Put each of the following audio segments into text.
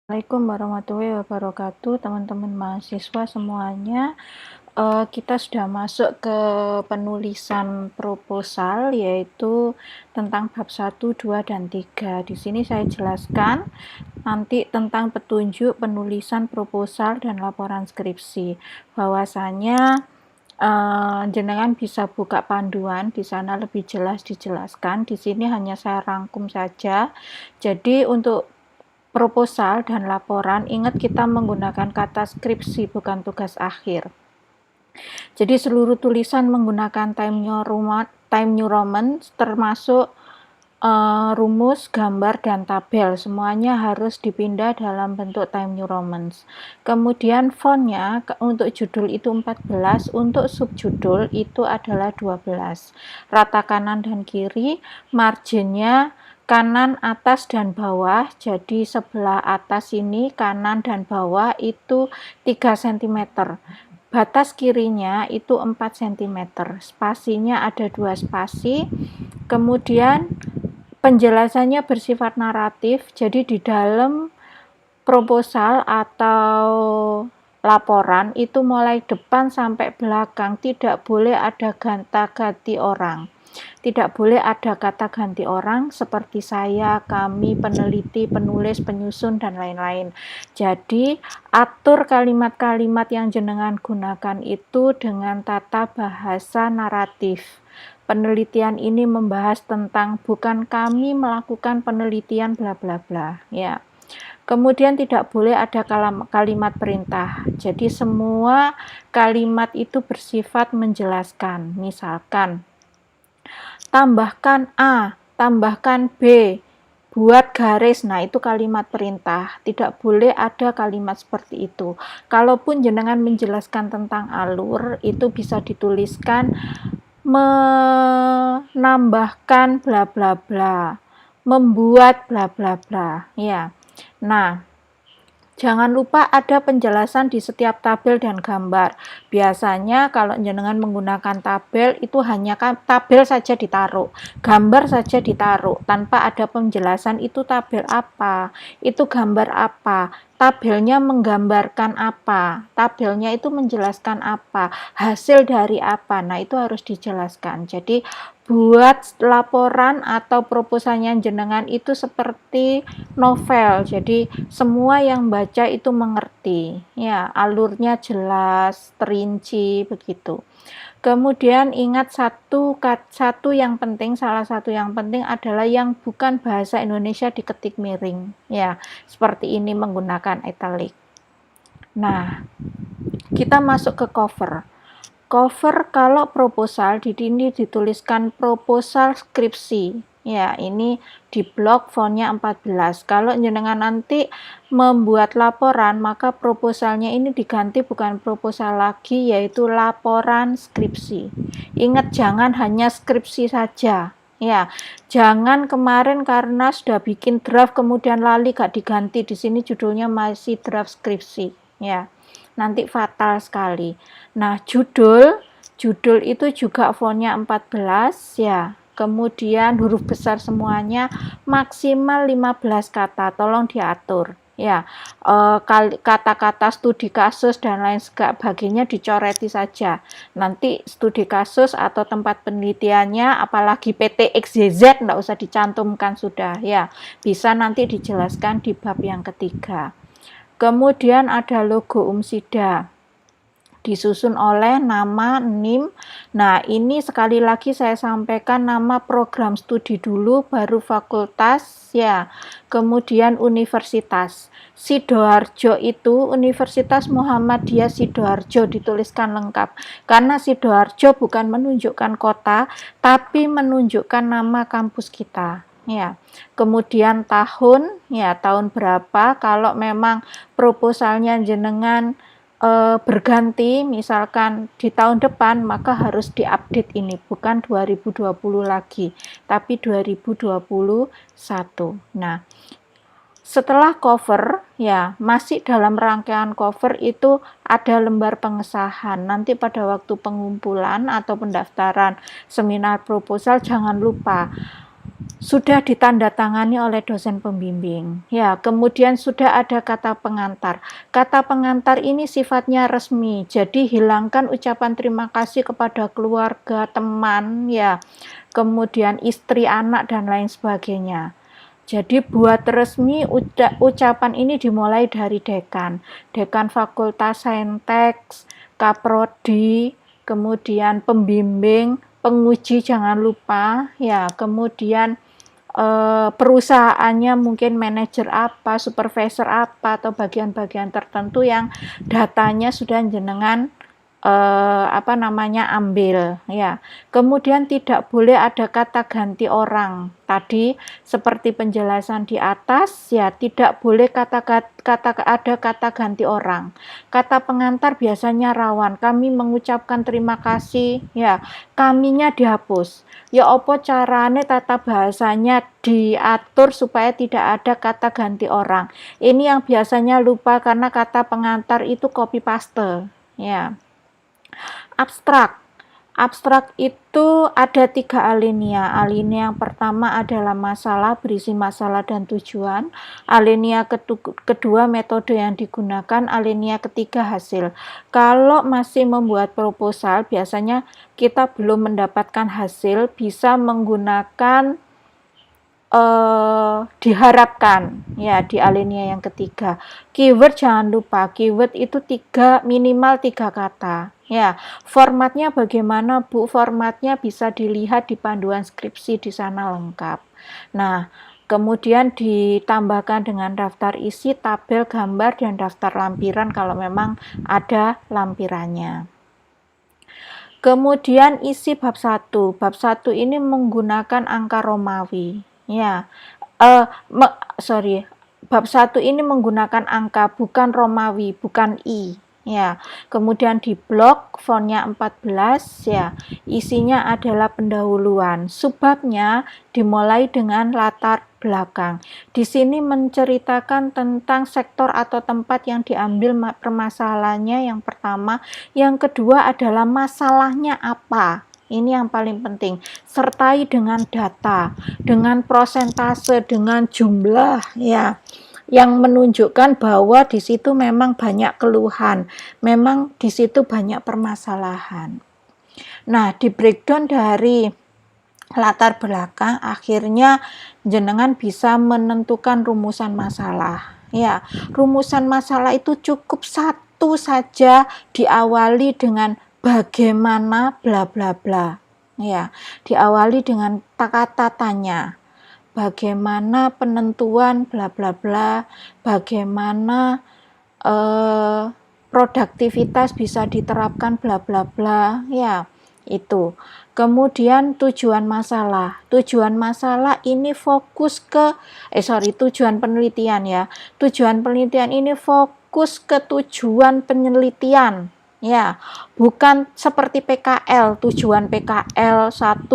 Assalamualaikum warahmatullahi wabarakatuh, teman-teman mahasiswa semuanya. Kita sudah masuk ke penulisan proposal, yaitu tentang bab 1, 2, dan 3. Di sini saya jelaskan nanti tentang petunjuk penulisan proposal dan laporan skripsi. Bahwasanya jenengan bisa buka panduan, di sana lebih jelas dijelaskan. Di sini hanya saya rangkum saja. Jadi untuk proposal dan laporan, ingat kita menggunakan kata skripsi, bukan tugas akhir. Jadi seluruh tulisan menggunakan Time New Roman, termasuk rumus, gambar, dan tabel. Semuanya harus dipindah dalam bentuk Time New Roman. Kemudian fontnya untuk judul itu 14, untuk subjudul itu adalah 12. Rata kanan dan kiri, marginnya kanan, atas, dan bawah. Jadi sebelah atas ini, kanan dan bawah itu 3 cm. Batas kirinya itu 4 cm. Spasinya ada 2 spasi. Kemudian penjelasannya bersifat naratif. Jadi di dalam proposal atau laporan itu mulai depan sampai belakang tidak boleh ada gonta-ganti orang. Tidak boleh ada kata ganti orang seperti saya, kami, peneliti, penulis, penyusun, dan lain-lain. Jadi, atur kalimat-kalimat yang jenengan gunakan itu dengan tata bahasa naratif. Penelitian ini membahas tentang bukan kami melakukan penelitian bla bla bla, ya. Kemudian tidak boleh ada kalimat perintah. Jadi semua kalimat itu bersifat menjelaskan. Misalkan tambahkan A, tambahkan B, buat garis. Nah, itu kalimat perintah. Tidak boleh ada kalimat seperti itu. Kalaupun jenengan menjelaskan tentang alur, itu bisa dituliskan menambahkan bla bla bla, membuat bla bla bla, ya. Nah, jangan lupa ada penjelasan di setiap tabel dan gambar. Biasanya kalau jenengan menggunakan tabel itu hanya tabel saja ditaruh, gambar saja ditaruh, tanpa ada penjelasan itu tabel apa, itu gambar apa, tabelnya menggambarkan apa, tabelnya itu menjelaskan apa, hasil dari apa. Nah, itu harus dijelaskan. Jadi buat laporan atau proposalnya jenengan itu seperti novel. Jadi semua yang baca itu mengerti. Ya, alurnya jelas, terinci begitu. Kemudian ingat satu yang penting, salah satu yang penting adalah yang bukan bahasa Indonesia diketik miring. Ya, seperti ini menggunakan italic. Nah, kita masuk ke cover. Cover kalau proposal di sini dituliskan proposal skripsi. Ya, ini di blok fontnya 14. Kalau jenengan nanti membuat laporan, maka proposalnya ini diganti bukan proposal lagi, yaitu laporan skripsi. Ingat, jangan hanya skripsi saja. Ya, jangan kemarin karena sudah bikin draft kemudian lali gak diganti. Di sini judulnya masih draft skripsi. Ya, nanti fatal sekali. Nah, judul itu juga fontnya 14 ya. Kemudian huruf besar semuanya, maksimal 15 kata, tolong diatur ya. Kata-kata studi kasus dan lain sebagainya dicoreti saja. Nanti studi kasus atau tempat penelitiannya, apalagi PT XYZ enggak usah dicantumkan sudah ya. Bisa nanti dijelaskan di bab yang ketiga. Kemudian ada logo UMSIDA, disusun oleh nama, NIM. Nah, ini sekali lagi saya sampaikan nama program studi dulu, baru fakultas, ya. Kemudian universitas. Sidoarjo itu Universitas Muhammadiyah Sidoarjo dituliskan lengkap. Karena Sidoarjo bukan menunjukkan kota, tapi menunjukkan nama kampus kita. Ya, kemudian tahun, ya tahun berapa. Kalau memang proposalnya jenengan berganti, misalkan di tahun depan, maka harus diupdate ini, bukan 2020 lagi, tapi 2021. Nah, setelah cover, ya masih dalam rangkaian cover itu ada lembar pengesahan. Nanti pada waktu pengumpulan atau pendaftaran seminar proposal jangan lupa sudah ditandatangani oleh dosen pembimbing. Ya, kemudian sudah ada kata pengantar. Kata pengantar ini sifatnya resmi. Jadi hilangkan ucapan terima kasih kepada keluarga, teman, ya. Kemudian istri, anak dan lain sebagainya. Jadi buat resmi ucapan ini dimulai dari dekan. Dekan Fakultas Saintek, Kaprodi, kemudian pembimbing, penguji jangan lupa, ya, kemudian perusahaannya mungkin manajer apa, supervisor apa, atau bagian-bagian tertentu yang datanya sudah jenengan ambil, ya. Kemudian tidak boleh ada kata ganti orang. Tadi seperti penjelasan di atas, ya, tidak boleh ada kata ganti orang. Kata pengantar biasanya rawan. Kami mengucapkan terima kasih, ya, kaminya dihapus. Ya opo carane tata bahasanya diatur supaya tidak ada kata ganti orang. Ini yang biasanya lupa karena kata pengantar itu copy paste, ya. Abstrak. Abstrak itu ada 3 alinea. Alinea yang pertama adalah masalah, berisi masalah dan tujuan. Alinea kedua metode yang digunakan. Alinea ketiga hasil. Kalau masih membuat proposal, biasanya kita belum mendapatkan hasil, bisa menggunakan diharapkan, ya, di alinea yang ketiga. Keyword jangan lupa, keyword itu minimal 3 kata. Ya, formatnya bagaimana, Bu? Formatnya bisa dilihat di panduan skripsi, di sana lengkap. Nah, kemudian ditambahkan dengan daftar isi, tabel, gambar, dan daftar lampiran kalau memang ada lampirannya. Kemudian isi bab 1. Bab 1 ini menggunakan angka Romawi. Ya, bab 1 ini menggunakan angka, bukan Romawi, bukan I. Ya, kemudian di blok fontnya 14, ya. Isinya adalah pendahuluan. Subbabnya dimulai dengan latar belakang. Di sini menceritakan tentang sektor atau tempat yang diambil permasalahannya yang pertama. Yang kedua adalah masalahnya apa. Ini yang paling penting. Sertai dengan data, dengan prosentase, dengan jumlah, ya, yang menunjukkan bahwa di situ memang banyak keluhan, memang di situ banyak permasalahan. Nah, di breakdown dari latar belakang, akhirnya jenengan bisa menentukan rumusan masalah. Ya, rumusan masalah itu cukup satu saja, diawali dengan bagaimana bla bla bla. Ya, diawali dengan kata tanya. Bagaimana penentuan bla bla bla, bagaimana produktivitas bisa diterapkan bla bla bla, ya, itu. Kemudian tujuan masalah. Tujuan masalah ini fokus ke tujuan penelitian, ya. Tujuan penelitian ini fokus ke tujuan penelitian. Ya, bukan seperti PKL, tujuan PKL 1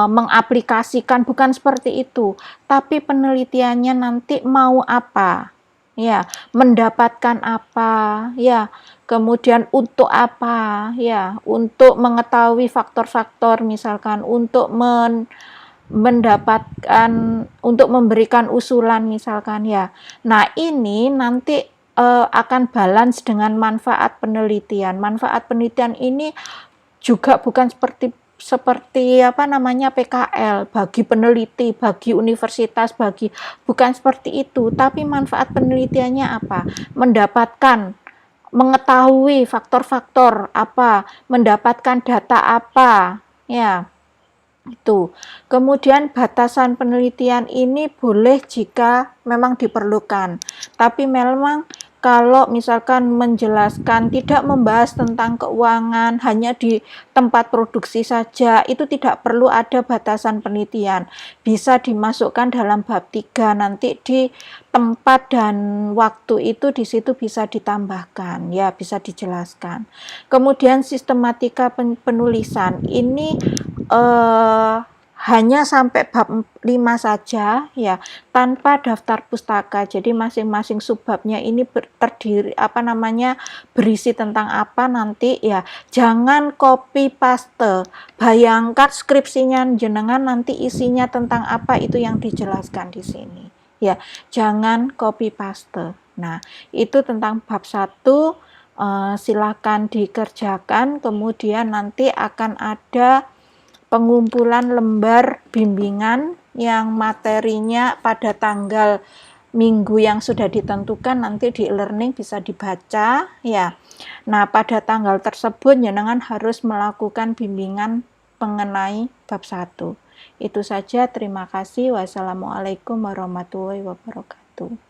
mengaplikasikan, bukan seperti itu. Tapi penelitiannya nanti mau apa? Ya, mendapatkan apa? Ya, kemudian untuk apa? Ya, untuk mengetahui faktor-faktor, misalkan untuk mendapatkan, untuk memberikan usulan misalkan, ya. Nah, ini nanti akan balance dengan manfaat penelitian. Manfaat penelitian ini juga bukan seperti PKL bagi peneliti, bagi universitas, bukan seperti itu, tapi manfaat penelitiannya apa? Mengetahui faktor-faktor apa, mendapatkan data apa, ya. Itu. Kemudian batasan penelitian ini boleh jika memang diperlukan. Tapi memang kalau misalkan menjelaskan, tidak membahas tentang keuangan, hanya di tempat produksi saja, itu tidak perlu ada batasan penelitian. Bisa dimasukkan dalam bab 3, nanti di tempat dan waktu itu di situ bisa ditambahkan, ya, bisa dijelaskan. Kemudian sistematika penulisan ini hanya sampai bab 5 saja ya, tanpa daftar pustaka. Jadi masing-masing subbabnya ini terdiri berisi tentang apa nanti ya. Jangan copy paste. Bayangkan skripsinya jenengan nanti isinya tentang apa, itu yang dijelaskan di sini. Ya, jangan copy paste. Nah, itu tentang bab 1. Silakan dikerjakan, kemudian nanti akan ada pengumpulan lembar bimbingan yang materinya pada tanggal minggu yang sudah ditentukan, nanti di e-learning bisa dibaca ya. Nah, pada tanggal tersebut jenengan harus melakukan bimbingan mengenai bab 1. Itu saja, terima kasih. Wassalamualaikum warahmatullahi wabarakatuh.